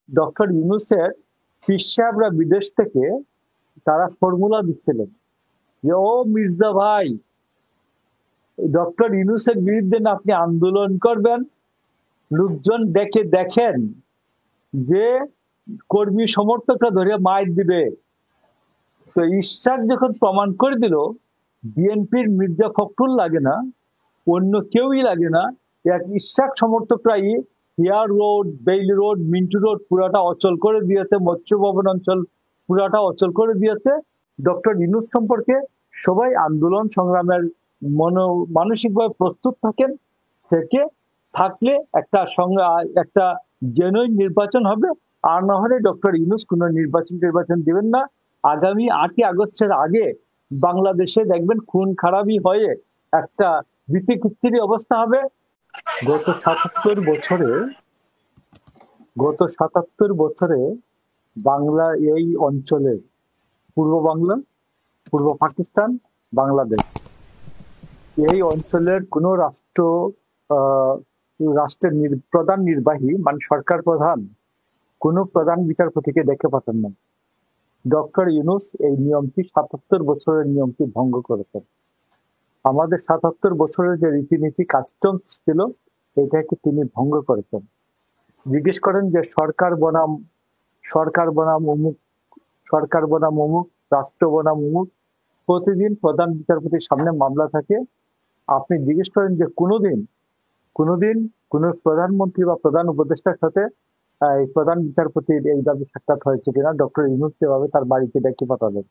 Doctor ইউনূসের পীর সাহেবরা বিদেশ থেকে তারা ফর্মুলা দিচ্ছিলেন যে ও মির্জা ভাই, ডক্টর ইউনূসের বিরুদ্ধে না আপনি আন্দোলন করবেন, লোকজন দেখেন যে কর্মী সমর্থকরা ধরে মাইর দিবে। তো ইশরাক যখন প্রমাণ করে দিল বিএনপির মির্জা ফখরুল লাগে না, অন্য কেউই লাগে না, এক ইশরাক সমর্থকরাই Hare road, Bailey road, Minto road পুরাটা অচল করে দিয়েছে, মৎস্য ভবন অঞ্চল পুরাটা অচল করে দিয়েছে। ডক্টর ইউনূস সম্পর্কে সবাই আন্দোলন সংগ্রামের মানসিকভাবে প্রস্তুত থাকলে একটা জেনুইন নির্বাচন হবে। আর না হলে ডক্টর ইউনূস কোন নির্বাচন দিবেন না। আগামী 8ই আগস্টের আগে বাংলাদেশে দেখবেন খুন খারাপি হয়ে একটা বিতিকিচ্ছিরি অবস্থা হবে। গত 77 বছরে বাংলা এই অঞ্চলের পূর্ব বাংলা, পূর্ব পাকিস্তান, বাংলাদেশ এই অঞ্চলের কোন রাষ্ট্রের প্রধান নির্বাহী মানে সরকার প্রধান কোন প্রধান বিচারপতিকে দেখে পাঠান না। ডক্টর ইউনূস এই নিয়মটি 77 বছরের নিয়মটি ভঙ্গ করেছেন। আমাদের 77 বছরের যে রীতিনীতি কাস্টমস ছিল এটাকে তিনি ভঙ্গ করেছেন। জিজ্ঞেস করেন যে সরকার বনাম অমুক, রাষ্ট্র বনাম অমুক, প্রতিদিন প্রধান বিচারপতির সামনে মামলা থাকে। আপনি জিজ্ঞেস করেন যে কোনোদিন কোন প্রধানমন্ত্রী বা প্রধান উপদেষ্টার সাথে প্রধান বিচারপতির এইভাবে সাক্ষাৎ হয়েছে কিনা। ডক্টর ইউনূস যেভাবে তার বাড়িতে ডেকে পাঠালেন।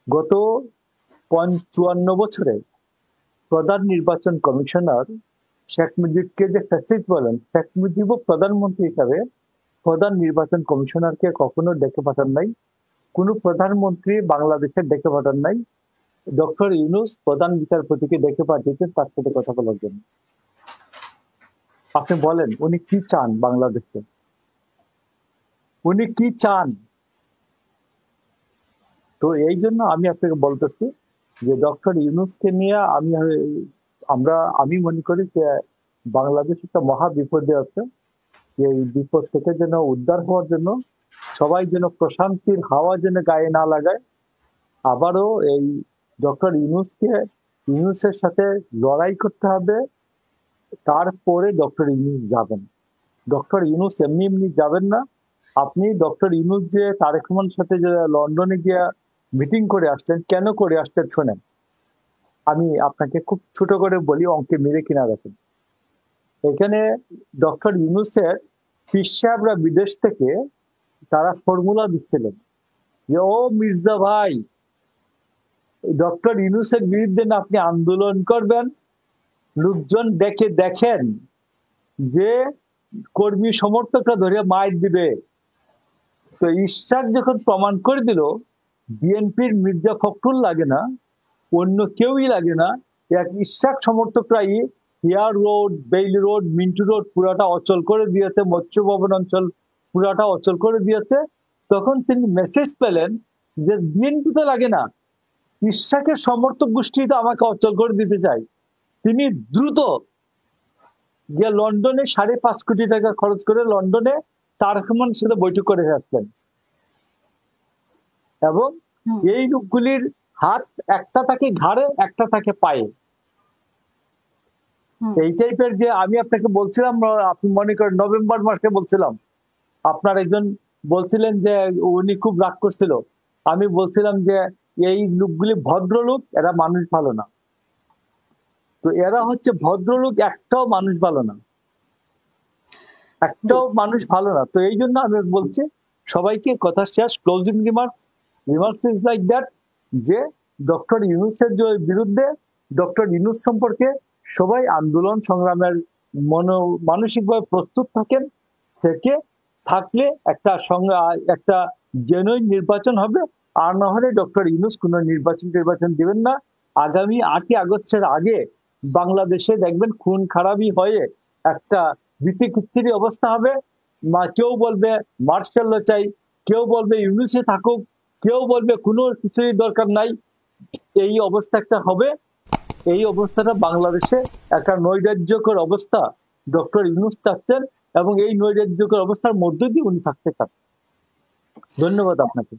গত 54 বছরে প্রধান নির্বাচন কমিশনার শেখ মুজিবকে যে ফ্যাসিস্ট বলেন, শেখ মুজিবও প্রধানমন্ত্রী হিসাবে প্রধান নির্বাচন কমিশনারকে কখনো ডেকে পাঠান নাই। কোন প্রধানমন্ত্রী বাংলাদেশের ডেকে পাঠান নাই। ডক্টর ইউনূস প্রধান বিচারপতিকে ডেকে পাঠিয়েছেন তার সাথে কথা বলার জন্য। আপনি বলেন উনি কি চান বাংলাদেশে, উনি কি চান? তো এই জন্য আমি আপনাকে বলতেছি যে ডক্টর ইউনূসকে নিয়ে আমি মনে করি যে বাংলাদেশ একটা মহা বিপদে আছে। এই বিপদ থেকে যেন উদ্ধার হওয়ার জন্য সবাই যেন প্রশান্তির হাওয়া যেন গায়ে না লাগায়। আবারও এই ডক্টর ইউনূসের সাথে লড়াই করতে হবে। তারপরে ডক্টর ইউনূস যাবেন। ডক্টর ইউনূস এমনি যাবেন না। আপনি ডক্টর ইউনূস যে তারেক রহমানের সাথে যে লন্ডনে গিয়ে মিটিং করে আসলেন, কেন করে আসতেন শোনেন। আমি আপনাকে খুব ছোট করে বলি, অঙ্কে মেরে কিনা রাখেন। এখানে ডক্টর ইউনূসের পীর সাহেবরা বিদেশ থেকে তারা ফর্মুলা দিচ্ছিলেন যে ও মির্জা ভাই, ডক্টর ইউনূসের বিরুদ্ধে না আপনি আন্দোলন করবেন, লোকজন দেখেন যে কর্মী সমর্থকরা ধরে মাইর দিবে। তো ইশরাক যখন প্রমাণ করে দিল বিএনপির মির্জা ফখরুল লাগে না, অন্য কেউই লাগে না, এক ইশরাক সমর্থকরাই Hare road, Bailey road, Minto road পুরাটা অচল করে দিয়েছে, মৎস্য ভবন অঞ্চল পুরাটা অচল করে দিয়েছে। তখন তিনি মেসেজ পেলেন যে বিএনপি তো লাগে না, ইশরাকের সমর্থক গোষ্ঠী তো আমাকে অচল করে দিতে চায়। তিনি দ্রুত গিয়ে লন্ডনে 5.5 কোটি টাকা খরচ করে লন্ডনে তারেক রহমানের সাথে বৈঠক করে আসলেন। এবং এই লোকগুলির হাত একটা থাকে ঘাড়ে, একটা থাকে পায়ে। এই টাইপের যে আমি আপনাকে বলছিলাম, আপনি মনে করেন নভেম্বর মাসে বলছিলাম, আপনার একজন বলছিলেন যে উনি খুব রাগ করছিল। আমি বলছিলাম যে এই লোকগুলি ভদ্রলোক, এরা মানুষ ভালো না। তো এরা হচ্ছে ভদ্রলোক, একটাও মানুষ ভালো না, একটাও মানুষ ভালো না। তো এই জন্য আমি বলছি সবাইকে, কথা শেষ, closing remarks is like that, যে ডক্টর ইউনূসের বিরুদ্ধে, ডক্টর ইউনূস সম্পর্কে সবাই আন্দোলন সংগ্রামের মানসিকভাবে প্রস্তুত থাকলে একটা জেনুইন নির্বাচন হবে। আর না হলে ডক্টর ইউনূস কোন নির্বাচন দিবেন না। আগামী 8ই আগস্টের আগে বাংলাদেশে দেখবেন খুন খারাপি হয়ে একটা বিতিকিচ্ছিরি অবস্থা হবে। কেউ বলবে মার্শাল ল চাই, কেউ বলবে ইউনূসে থাকুক, কেউ বলবে কোনো কিছুই দরকার নাই। এই অবস্থা একটা হবে। এই অবস্থাটা বাংলাদেশে একটা নৈরাজ্যকর অবস্থা ডক্টর ইউনূস চাচ্ছেন, এবং এই নৈরাজ্যকর অবস্থার মধ্য দিয়ে উনি থাকতে চান। ধন্যবাদ আপনাকে।